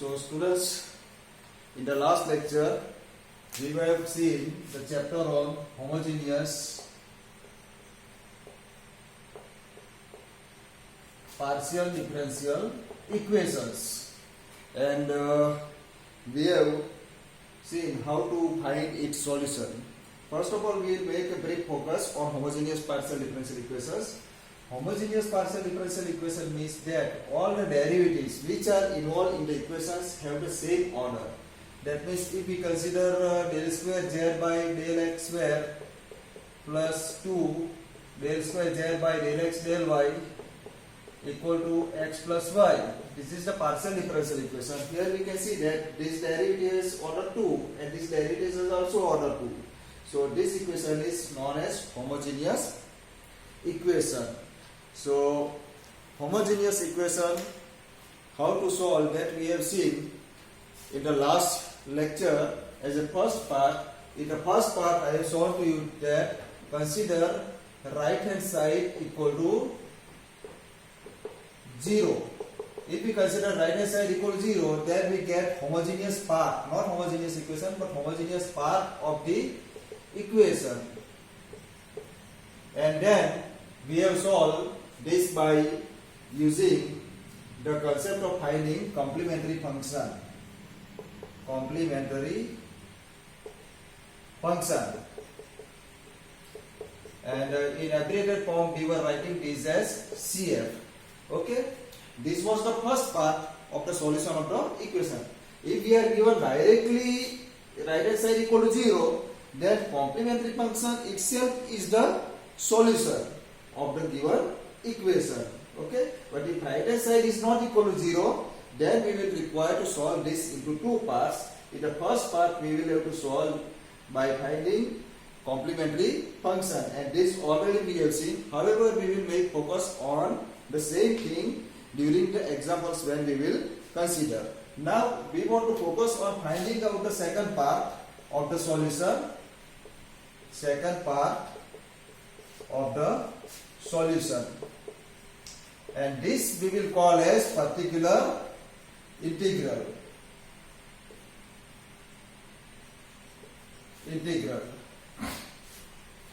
So students, in the last lecture we have seen the chapter on homogeneous partial differential equations, and we have seen how to find its solution. First of all, we will make a brief focus on homogeneous partial differential equations. Homogeneous partial differential equation means that all the derivatives which are involved in the equations have the same order. That means if we consider del square z by del x square plus 2 del square z by del x del y equal to x plus y. This is the partial differential equation. Here we can see that this derivative is order 2 and this derivative is also order 2. So this equation is known as homogeneous equation. So homogeneous equation, how to solve that we have seen in the last lecture as a first part. In the first part I have shown to you that consider right hand side equal to 0. If we consider right hand side equal to 0, then we get homogeneous part, not homogeneous equation but homogeneous part of the equation. And then we have solved this by using the concept of finding complementary function. Complementary function. And in abbreviated form we were writing this as CF. Okay, this was the first part of the solution of the equation. If we are given directly right hand side equal to 0, then complementary function itself is the solution of the given equation. Okay, but if right hand side is not equal to 0, then we will require to solve this into two parts. In the first part we will have to solve by finding complementary function, and this already we have seen. However, we will make focus on the same thing during the examples when we will consider. Now we want to focus on finding out the second part of the solution. Second part of the solution, and this we will call as particular integral.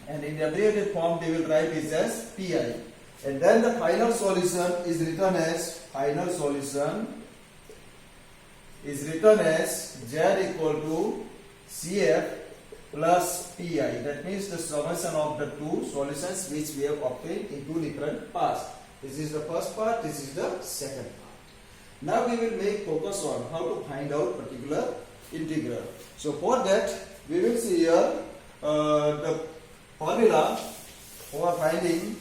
And in the abbreviated form we will write this as PI. And then the final solution is written as Z equal to CF plus PI. That means the summation of the two solutions which we have obtained in two different parts. This is the first part, this is the second part. Now we will make focus on how to find out particular integral. So for that we will see here the formula for finding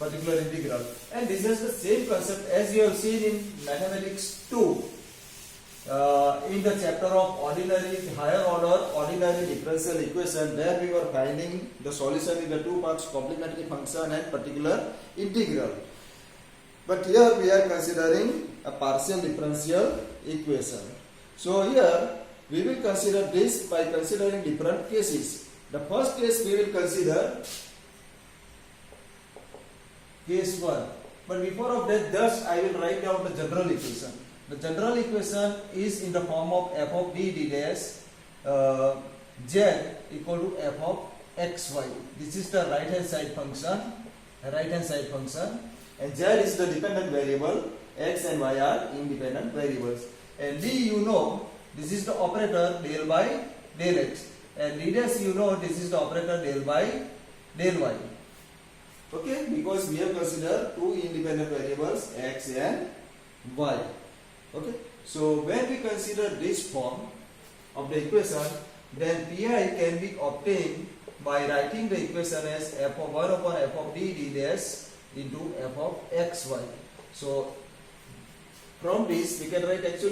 particular integral, and this is the same concept as you have seen in mathematics 2 in the chapter of higher order ordinary differential equation, where we were finding the solution in the two parts, complementary function and particular integral. But here we are considering a partial differential equation. So here we will consider this by considering different cases. The first case we will consider case 1. But before of that, just I will write down the general equation. The general equation is in the form of f of d dash z equal to f of xy. This is the right hand side function, and z is the dependent variable, x and y are independent variables. And d, you know, this is the operator del by del x, and d dash, you know, this is the operator del by del y. Okay, because we have considered two independent variables, x and y. Okay, so when we consider this form of the equation, then pi can be obtained by writing the equation as f of 1 upon f of d dash into f of xy. So from this we can write z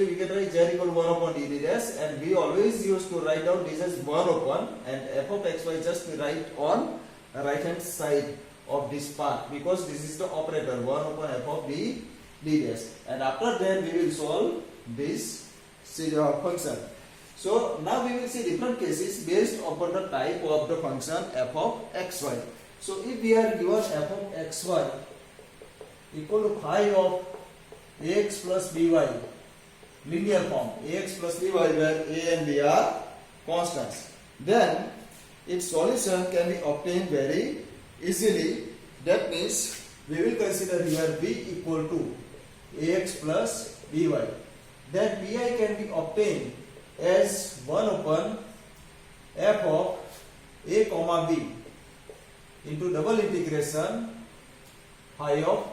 equal to 1 upon d dash, and we always used to write down this as 1 upon, and f of xy just we write on the right hand side of this part, because this is the operator 1 upon f of d dash, and after that we will solve this function. So now we will see different cases based upon the type of the function f of xy. So if we are given f of xy equal to phi of ax plus by, linear form, ax plus by, where a and b are constants. Then its solution can be obtained very easily. That means we will consider here b equal to ax plus by. Then bi can be obtained as 1 upon f of a comma b into double integration phi of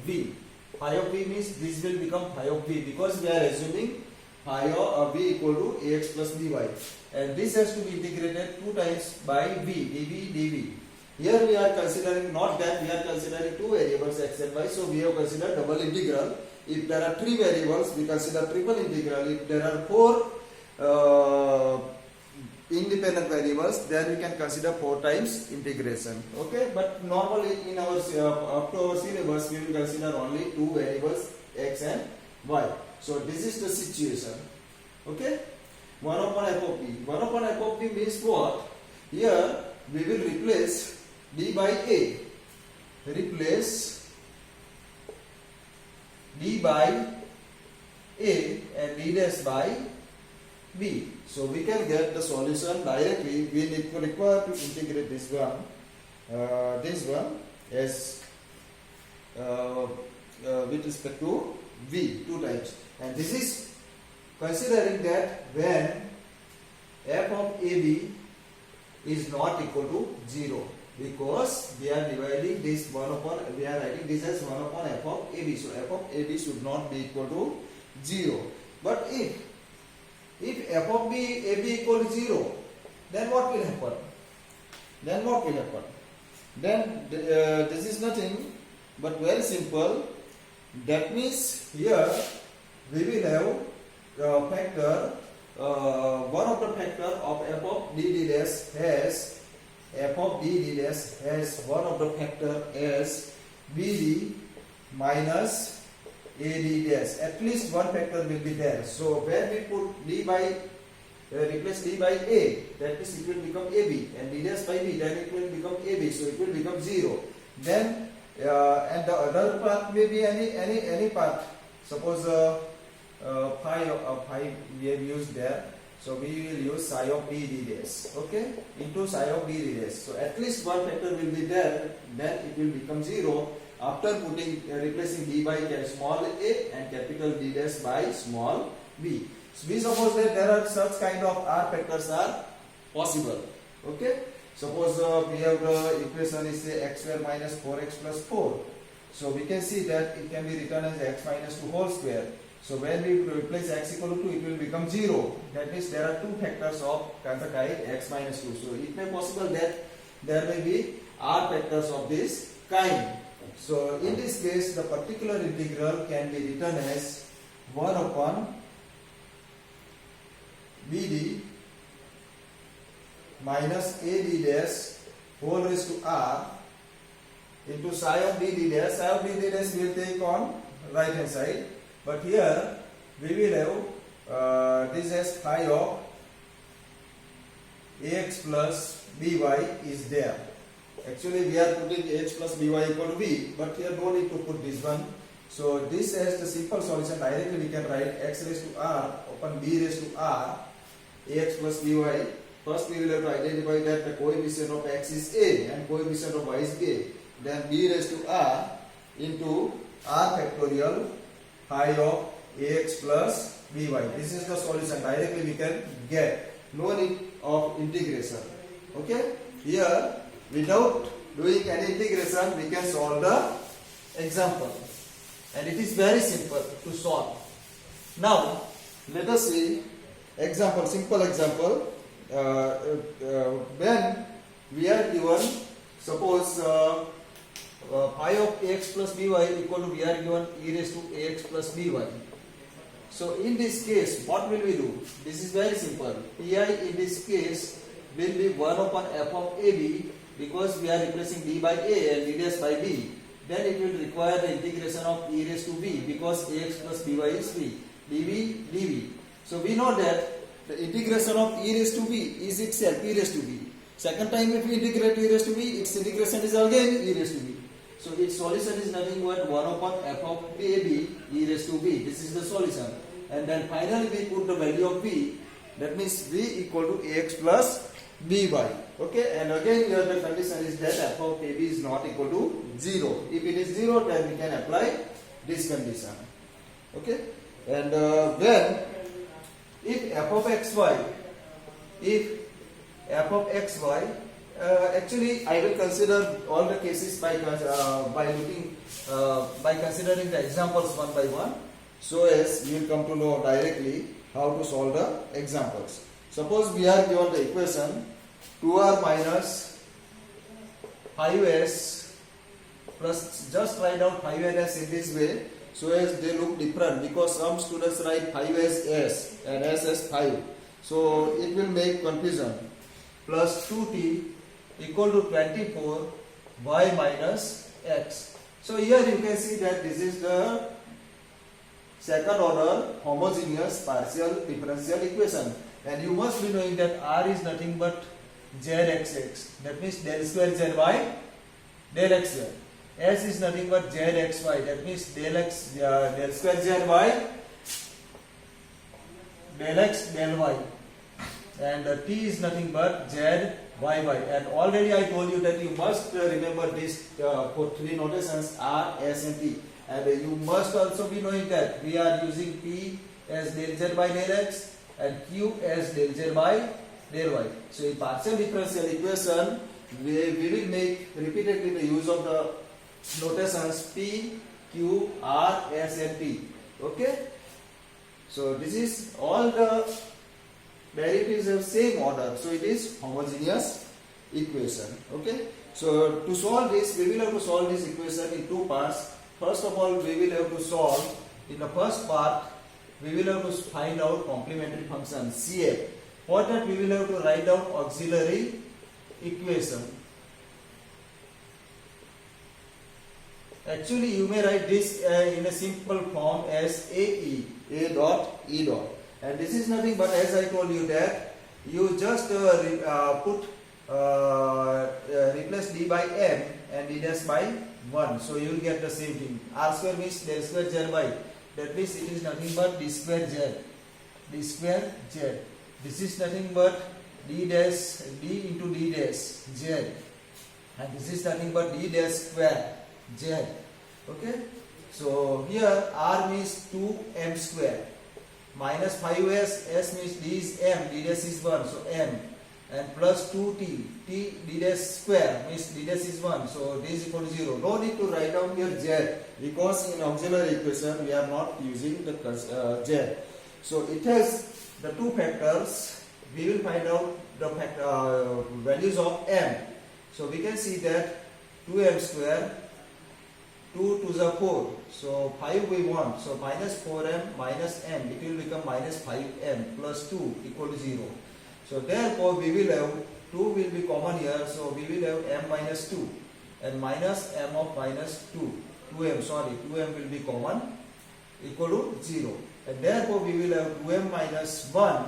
v. Phi of v means this will become phi of v, because we are assuming phi of v equal to ax plus by, and this has to be integrated 2 times by v, dv dv. Here we are considering not that, we are considering 2 variables x and y, so we have considered double integral. If there are 3 variables, we consider triple integral. If there are 4 independent variables, then we can consider 4 times integration. Okay, but normally in our up to our syllabus we will consider only 2 variables x and y. So this is the situation. Okay, 1 upon f of b. 1 upon f of b means what? Here we will replace d by a. Replace d by a and d dash by b. So we can get the solution directly. We require to integrate this one as with respect to v 2 times, and this is considering that when f of ab is not equal to 0, because we are dividing this 1 upon, we are writing this as 1 upon f of ab, so f of ab should not be equal to 0. But if f of ab equal to 0, then what will happen? Then this is nothing but very simple. That means here we will have factor, one of the factor of f of d dash has, f of d dash has one of the factor as bd minus ad dash. At least one factor will be there. So when we put d by replace d by a, that means it will become ab, and d dash by b, then it will become ab, so it will become 0. Then and the other path may be any path. Suppose phi we have used there, so we will use psi of b d dash, okay, into psi of b d dash. So at least one factor will be there, then it will become 0 after putting replacing d by small a and capital D dash by small b. So we suppose that there are such kind of r factors are possible. Okay, suppose we have the equation is say x square minus 4x plus 4. So we can see that it can be written as x minus 2 whole square. So when we replace x equal to 2, it will become 0. That means there are 2 factors of the kind x minus 2. So it may possible that there may be r factors of this kind. So in this case, the particular integral can be written as 1 upon bd minus ad dash whole raised to r into psi of dd dash. Psi of dd dash we will take on right hand side, but here we will have this as phi of ax plus by is there. Actually we are putting ax plus by equal to b, but here no need to put this one. So this as the simple solution, directly we can write x raised to r upon b raised to r ax plus by. First we will have to identify that the coefficient of x is a and coefficient of y is a. Then b raised to r into r factorial phi of ax plus by. This is the solution, directly we can get. No need of integration. Okay, here without doing any integration we can solve the example, and it is very simple to solve. Now let us see example, simple example. When we are given, suppose phi of ax plus by equal to, we are given e raised to ax plus by. So in this case what will we do? This is very simple. Pi in this case will be 1 upon f of ab, because we are replacing d by a and d dash by b. Then it will require the integration of e raised to b, because ax plus by is b, dv dv. So we know that the integration of e raised to b is itself e raised to b. Second time if we integrate e raised to b, its integration is again e raised to b. So its solution is nothing but 1 upon f of ab e raised to b. This is the solution. and then finally we put the value of b. That means b equal to ax plus by. Okay, and again here the condition is that f of ab is not equal to 0. If it is 0, then we can apply this condition. Okay, and then if f of xy, actually I will consider all the cases by considering the examples one by one, so as you will come to know directly how to solve the examples. Suppose we are given the equation 2r minus 5s plus, just write out 5s in this way so as they look different, because some students write 5 as s and s as 5, so it will make confusion. Plus 2t equal to 24 y minus x. So here you can see that this is the second order homogeneous partial differential equation, and you must be knowing that r is nothing but zxx, that means del square z by del x z. S is nothing but zxy, that means del square z by del x del y, and t is nothing but z y y. And already I told you that you must remember these for three notations r, s and t, and you must also be knowing that we are using p as del z by del x and q as del z by del y. So in partial differential equation we will make repeatedly the use of the notations p, q, r, s and t. Okay, so this is all the derivatives of same order, so it is homogeneous equation. Okay, so to solve this, we will have to solve this equation in two parts. First of all, we will have to solve, in the first part we will have to find out complementary function CF. For that we will have to write down auxiliary equation. Actually you may write this in a simple form as a dot e dot, and this is nothing but, as I told you, that you just replace d by m and d dash by 1, so you will get the same thing. R square means del square z by, that means it is nothing but d square z. This is nothing but d into d dash z, and this is nothing but d dash square z. Okay, so here r means 2m square minus 5s, s means d is m, d dash is 1, so m, and plus 2t, d dash square means d dash is 1, so d is equal to 0. No need to write down here z, because in auxiliary equation we are not using the z. So it has the two factors. We will find out the values of m. So we can see that 2m square, 2 to the 4, so 5 we want, so minus 4m minus m, it will become minus 5m plus 2 equal to 0. So therefore we will have 2 will be common here, so we will have m minus 2 and minus m of minus 2m will be common, equal to 0, and therefore we will have 2m minus 1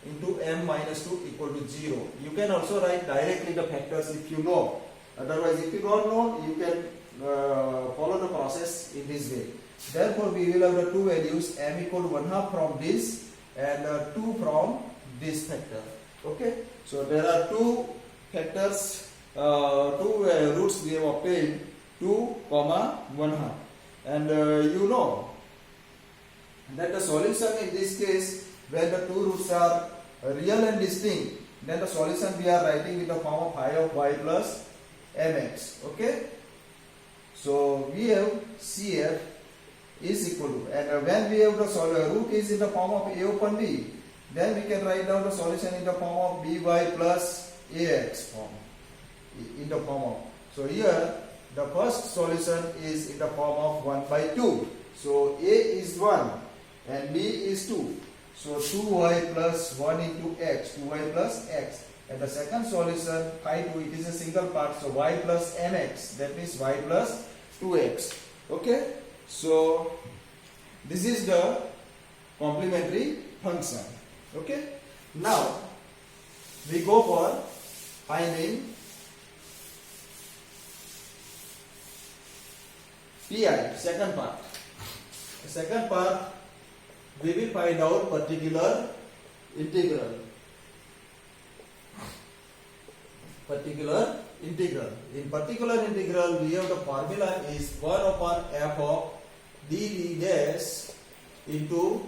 into m minus 2 equal to 0. You can also write directly the factors if you know. Otherwise, if you don't know, you can follow the process in this way. Therefore, we will have the two values, m equal to 1/2 from this and 2 from this factor. Okay, so there are two factors, two roots we have obtained, 2, 1/2, and you know that the solution in this case, when the two roots are real and distinct, then the solution we are writing in the form of phi of y plus mx. Okay, so we have CF is equal to, and when we have the root is in the form of a upon b, then we can write down the solution in the form of by plus ax form, in the form of, so here the first solution is in the form of 1/2, so a is 1 and b is 2, so 2y plus 1 into x, 2y plus x, and the second solution phi 2, it is a single part, so y plus mx, that means y plus 2x. Okay, so this is the complementary function. Okay, now we go for finding pi, second part. The second part we will find out particular integral. Particular integral. In particular integral, we have the formula is 1 upon f of dd dash into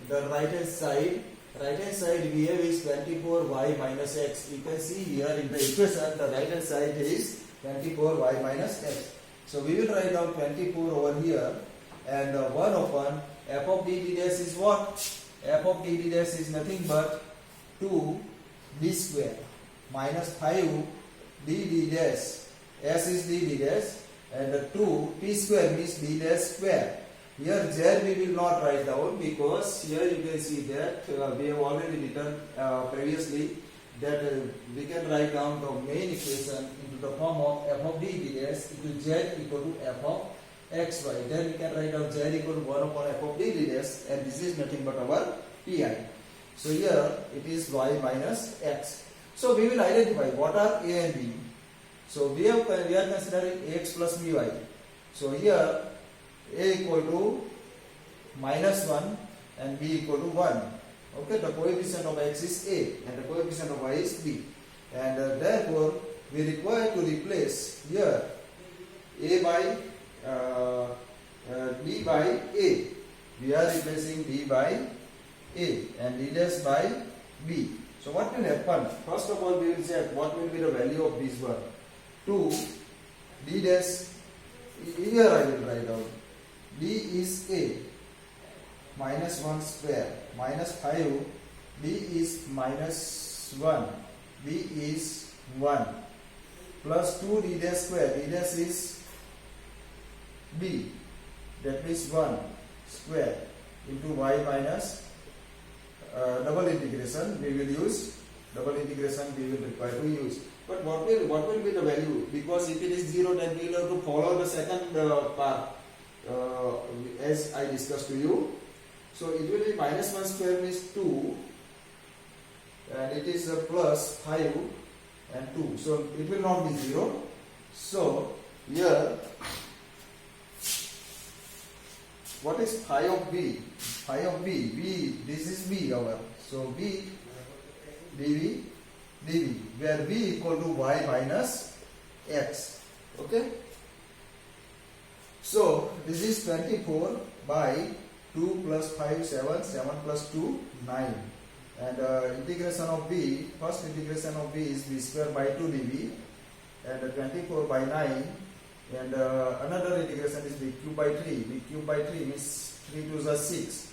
the right hand side. Right hand side we have is 24y minus x. You can see here in the equation the right hand side is 24y minus x. So we will write down 24 over here, and 1 upon f of dd dash is what? F of dd dash is nothing but 2d square minus 5 dd dash. S is dd dash, and 2 t square means d dash square. Here z we will not write down because here you can see that we have already written previously that we can write down the main equation into the form of f of dd dash equal z equal to f of xy. Then we can write down z equal to 1 upon f of dd dash, and this is nothing but our pi. So here it is y minus x. So we will identify what are a and b. So we are considering x plus by. So here a equal to minus 1 and b equal to 1. Okay, the coefficient of x is a and the coefficient of y is b, and therefore we require to replace here a by b by a. We are replacing b by a and d dash by b. So what will happen? First of all, we will check what will be the value of this one. 2 d dash. Here I will write down d is a minus 1 square minus 5, d is minus 1, b is 1 plus 2 d dash square. D dash is b, that is 1 square into y minus double integration. We will use double integration. We will require to use. But what will be the value? Because if it is 0, then we will have to follow the second part as I discussed to you. So it will be minus 1 square means 2, and it is plus 5 and 2. So it will not be 0. So here, what is phi of b? Phi of b, this is b our. So b dv dv, where b equal to y minus x. Okay. So this is 24 by 2 plus 5 7, 7 plus 2 9, and integration of b, first integration of b is b square by 2 dv, and 24 by 9, and another integration is b cube by 3. B cube by 3 means 3 to the 6.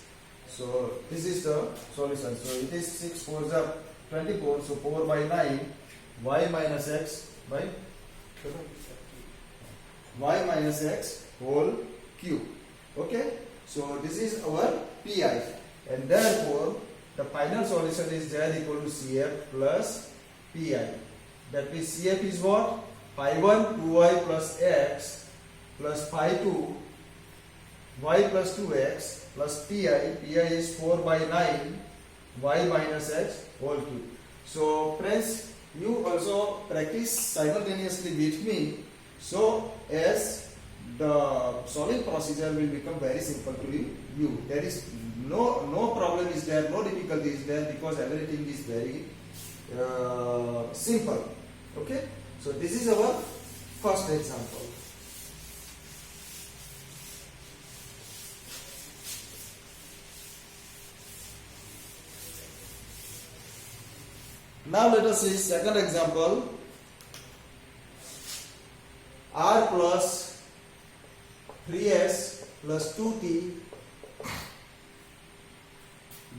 So this is the solution. So it is 6 4s are 24. So 4 by 9 y minus x by y minus x whole cube. Okay. So this is our pi, and therefore the final solution is z equal to cf plus pi. That means cf is what? Pi 1 2y plus x plus pi 2 y plus 2x plus pi. Pi is 4 by 9 y minus x whole cube. So friends, you also practice simultaneously with me, so as the solving procedure will become very simple to you. There is no problem is there, no difficulty is there, because everything is very simple. Okay. So this is our first example. Now let us see second example. R plus 3s plus 2t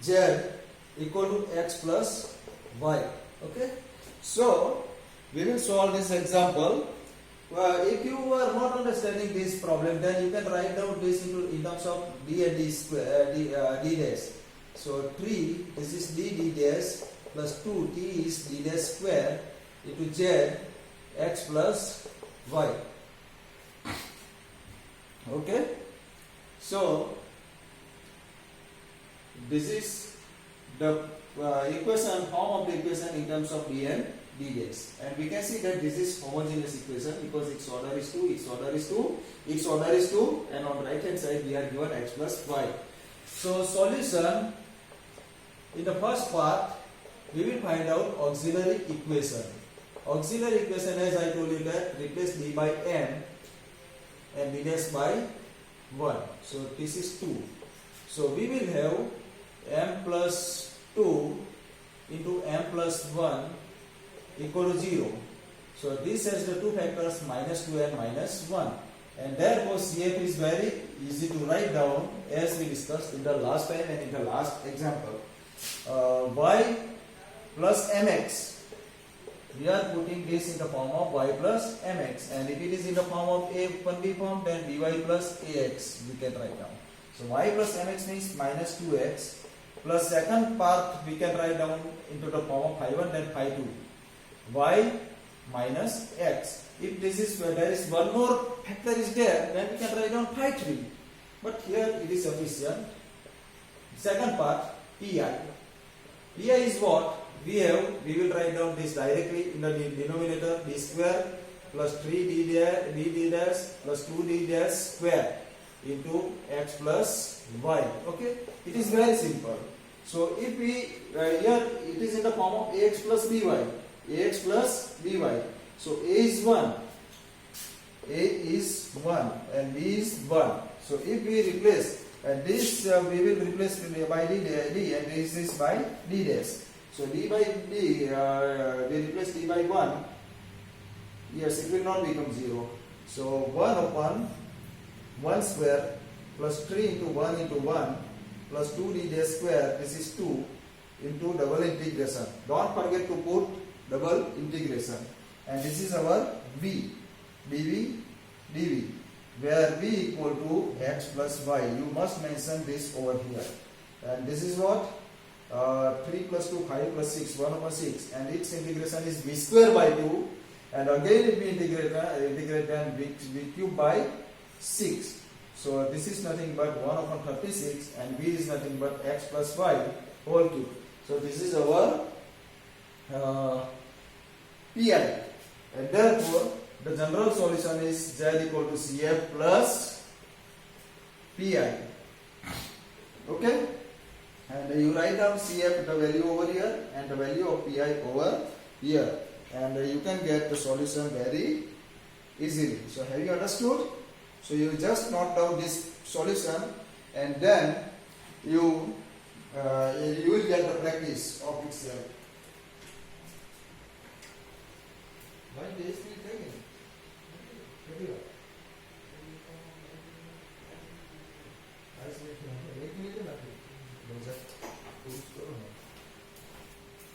z equal to x plus y. Okay. So we will solve this example. If you are not understanding this problem, then you can write down this in terms of d and d square, d dash. So 3, this is d dash, plus 2, t is d dash square into z x plus y. Okay. So this is the equation, form of the equation in terms of d and d dash, and we can see that this is homogeneous equation because its order is 2, and on right hand side we are given x plus y. So solution, in the first part we will find out auxiliary equation. Auxiliary equation, as I told you, that replace d by m and d dash by 1. So this is 2. So we will have m plus 2 into m plus 1 equal to 0. So this has the two factors minus 2 and minus 1. And therefore CF is very easy to write down, as we discussed in the last time and in the last example. Y plus mx. We are putting this in the form of y plus mx, and if it is in the form of a1b form, then dy plus ax we can write down. So y plus mx means minus 2x, plus second part we can write down into the form of phi 1 then phi 2. Y minus x. If this is where there is one more factor is there, then we can write down phi 3. But here it is sufficient. Second part, pi. Pi is what? We will write down this directly in the denominator, d square plus 3d dash plus 2d dash square into x plus y. Okay, it is very simple. So if we here it is in the form of ax plus by, ax plus by. So a is 1, and b is 1. So if we replace, and this we will replace by d, and this is by d dash. So d by d, we replace d by 1. Yes, it will not become 0. So 1 upon 1 square plus 3 into 1 into 1 plus 2d dash square, this is 2 into double integration. Don't forget to put double integration. And this is our v, dv, where v equal to x plus y. You must mention this over here. And this is what? 3 plus 2, 5 plus 6, 1 over 6. And its integration is v square by 2. And again if we integrate then v cube by 6. So this is nothing but 1 upon 36, and v is nothing but x plus y whole cube. So this is our pi. And therefore the general solution is z equal to cf plus pi. Okay? And you write down cf, the value over here, and the value of pi over here. And you can get the solution very easily. So have you understood? So you just note down this solution, and then you will get the practice of itself. Why this will take it? I see.